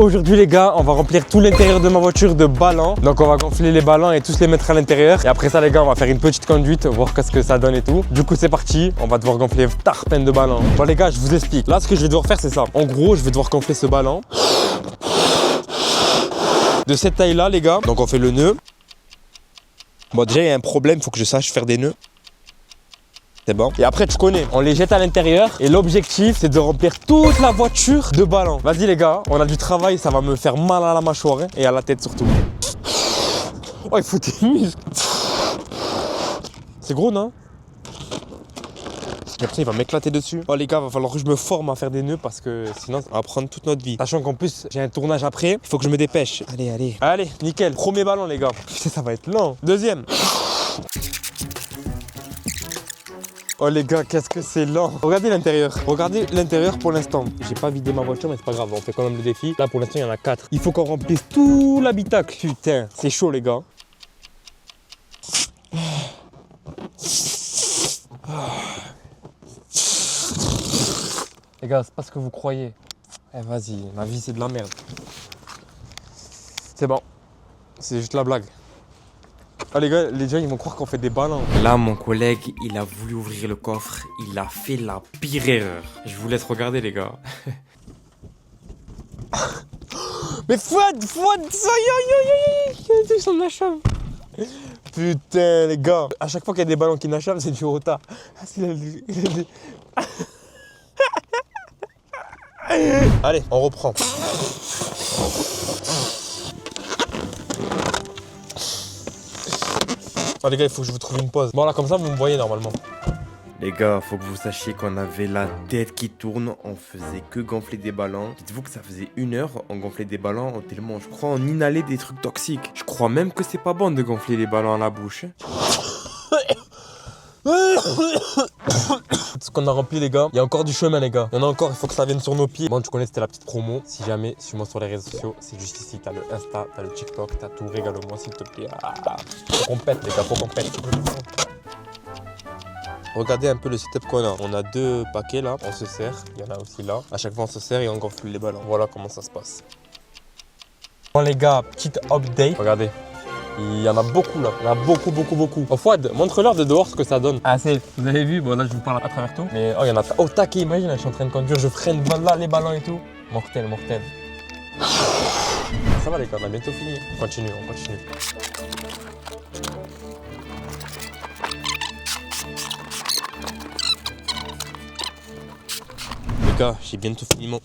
Aujourd'hui les gars, on va remplir tout l'intérieur de ma voiture de ballons. Donc on va gonfler les ballons et tous les mettre à l'intérieur. Et après ça les gars, on va faire une petite conduite, voir qu'est-ce que ça donne et tout. Du coup c'est parti, on va devoir gonfler tarpin de ballons. Bon les gars, je vous explique. Là ce que je vais devoir faire c'est ça. En gros, je vais devoir gonfler ce ballon. De cette taille là les gars. Donc on fait le nœud. Bon déjà il y a un problème, il faut que je sache faire des nœuds. C'est bon. Et après tu connais, on les jette à l'intérieur et l'objectif c'est de remplir toute la voiture de ballons. Vas-y les gars, on a du travail, ça va me faire mal à la mâchoire hein, et à la tête surtout. Oh il faut des muscles. C'est gros non? Et après il va m'éclater dessus. Oh les gars, va falloir que je me forme à faire des nœuds parce que sinon ça va prendre toute notre vie. Sachant qu'en plus j'ai un tournage après, il faut que je me dépêche. Allez, nickel. Premier ballon les gars. Putain ça va être lent. Deuxième. Oh les gars, qu'est-ce que c'est lent. Regardez l'intérieur pour l'instant. J'ai pas vidé ma voiture mais c'est pas grave, on fait quand même le défi. Là pour l'instant il y en a 4. Il faut qu'on remplisse tout l'habitacle. Putain, c'est chaud les gars. Les gars, c'est pas ce que vous croyez. Eh vas-y, la vie c'est de la merde. C'est bon, c'est juste la blague. Ah les gars, les gens ils vont croire qu'on fait des ballons. Là, mon collègue, il a voulu ouvrir le coffre. Il a fait la pire erreur. Je vous laisse regarder, les gars. Mais Fouad, ils sont nacham. Putain les gars, à chaque fois qu'il y a des ballons qui nacham, c'est du retard. Allez, on reprend. Ah les gars, il faut que je vous trouve une pause. Bon là comme ça vous me voyez normalement. Les gars, faut que vous sachiez qu'on avait la tête qui tourne. On faisait que gonfler des ballons. Dites-vous que ça faisait 1 heure, on gonflait des ballons tellement, je crois, on inhalait des trucs toxiques. Je crois même que c'est pas bon de gonfler les ballons à la bouche. Ce qu'on a rempli les gars, il y a encore du chemin les gars. Il y en a encore, il faut que ça vienne sur nos pieds. Bon tu connais, c'était la petite promo. Si jamais, suis-moi sur les réseaux sociaux, c'est juste ici. T'as le Insta, t'as le TikTok, t'as tout. Régale-moi s'il te plaît. Faut qu'on pète les gars, faut qu'on pète. Regardez un peu le setup qu'on a. On a 2 paquets là, on se sert. Il y en a aussi là. À chaque fois on se sert et on gonfle les ballons. Voilà comment ça se passe. Bon les gars, petite update. Regardez. Il y en a beaucoup là, il y en a beaucoup. Oh Fouad, montre-leur de dehors ce que ça donne. Ah c'est, vous avez vu, bon là je vous parle à travers tout. Mais oh il y en a, oh taquet, imagine, là, je suis en train de conduire, je freine là les ballons et tout. Mortel. Ça va les gars, on a bientôt fini. On continue. Les gars, j'ai bientôt fini mon...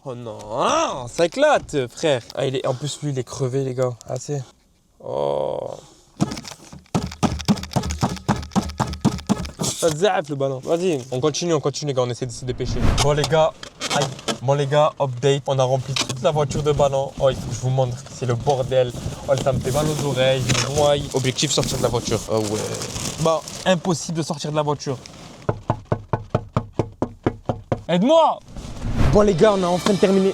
Oh non, ça éclate, frère. Ah, en plus, lui, il est crevé, les gars. Ah, c'est... Oh. Ça zappe, le ballon. Vas-y, on continue, les gars. On essaie de se dépêcher. Bon, les gars. Aïe. Bon, les gars, update. On a rempli toute la voiture de ballons. Oh, il faut que je vous montre. C'est le bordel. Oh, ça me fait mal aux oreilles. Je me noie. Objectif, sortir de la voiture. Oh, ouais. Bah, impossible de sortir de la voiture. Aide-moi! Bon les gars, on a enfin terminé.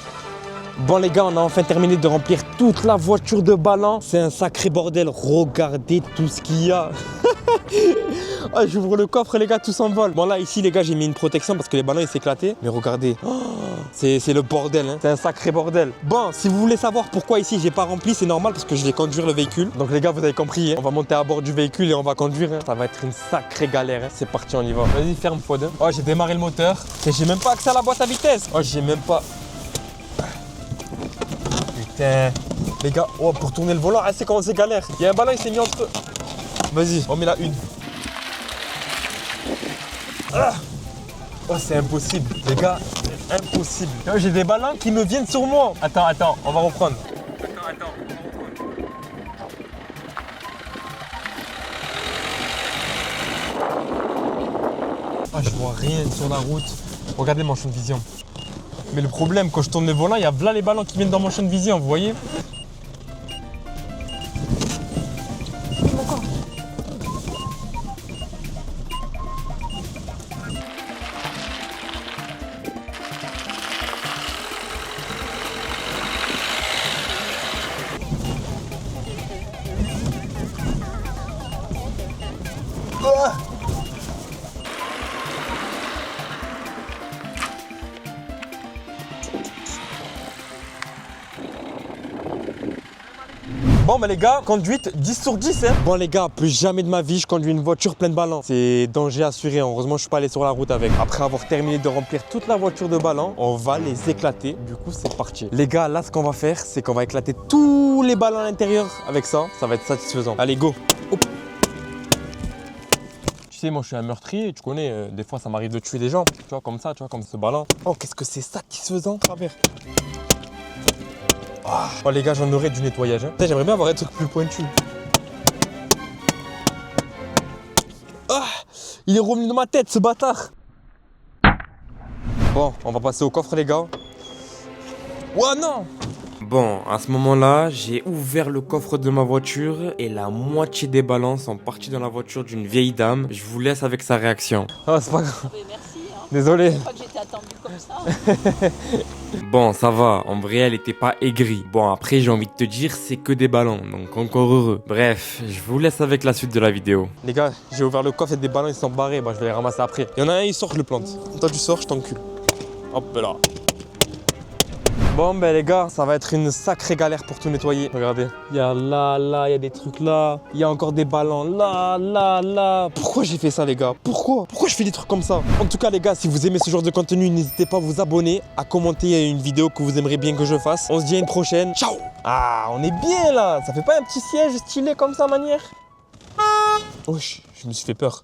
De remplir toute la voiture de ballons. C'est un sacré bordel. Regardez tout ce qu'il y a. Oh, j'ouvre le coffre les gars, tout s'envole. Bon là ici les gars, j'ai mis une protection parce que les ballons ils s'éclataient. Mais regardez, oh, c'est le bordel hein. C'est un sacré bordel. Bon, si vous voulez savoir pourquoi ici j'ai pas rempli, c'est normal parce que je vais conduire le véhicule. Donc les gars, vous avez compris hein. On va monter à bord du véhicule et on va conduire hein. Ça va être une sacrée galère hein. C'est parti, on y va. Vas-y, ferme Fouad. Oh, j'ai démarré le moteur. Et j'ai même pas accès à la boîte à vitesse. Oh, j'ai même pas... Putain. Les gars, oh, pour tourner le volant, c'est comment c'est galère. Il y a un ballon, il s'est mis entre eux. Vas-y, on met la une. Ah, oh, c'est impossible. Les gars, c'est impossible. J'ai des ballons qui me viennent sur moi. Attends, on va reprendre. Ah, je vois rien sur la route. Regardez mon champ de vision. Mais le problème, quand je tourne le volant, il y a là les ballons qui viennent dans mon champ de vision, vous voyez? Bon, les gars, conduite 10 sur 10, hein. Bon, les gars, plus jamais de ma vie, je conduis une voiture pleine de ballons. C'est danger assuré. Heureusement, je suis pas allé sur la route avec. Après avoir terminé de remplir toute la voiture de ballons, on va les éclater. Du coup, c'est parti. Les gars, là, ce qu'on va faire, c'est qu'on va éclater tous les ballons à l'intérieur. Avec ça, ça va être satisfaisant. Allez, go. Hop. Tu sais, moi, je suis un meurtrier. Tu connais, des fois, ça m'arrive de tuer des gens. Tu vois, comme ça, tu vois, comme ce ballon. Oh, qu'est-ce que c'est satisfaisant, travers. Oh les gars, j'en aurais du nettoyage. Hein. J'aimerais bien avoir un truc plus pointu. Ah, il est revenu dans ma tête, ce bâtard. Bon, on va passer au coffre, les gars. Oh non! Bon, à ce moment-là, j'ai ouvert le coffre de ma voiture et la moitié des ballons sont partis dans la voiture d'une vieille dame. Je vous laisse avec sa réaction. Ah, c'est pas grave. Mais merci. Hein. Désolé. Je crois que j'étais attendue comme ça. Bon, ça va, en vrai, elle était pas aigrie. Bon, après, j'ai envie de te dire, c'est que des ballons, donc encore heureux. Bref, je vous laisse avec la suite de la vidéo. Les gars, j'ai ouvert le coffre et des ballons, ils sont barrés. Bah, je vais les ramasser après. Il y en a un, il sort, je le plante. Toi, tu sors, je t'encule. Hop là. Bon, ben les gars, ça va être une sacrée galère pour tout nettoyer. Regardez. Il y a là, il y a des trucs là. Il y a encore des ballons là. Pourquoi j'ai fait ça, les gars? Pourquoi je fais des trucs comme ça? En tout cas, les gars, si vous aimez ce genre de contenu, n'hésitez pas à vous abonner, à commenter une vidéo que vous aimeriez bien que je fasse. On se dit à une prochaine. Ciao! Ah, on est bien là. Ça fait pas un petit siège stylé comme ça, manière? Oh, je me suis fait peur.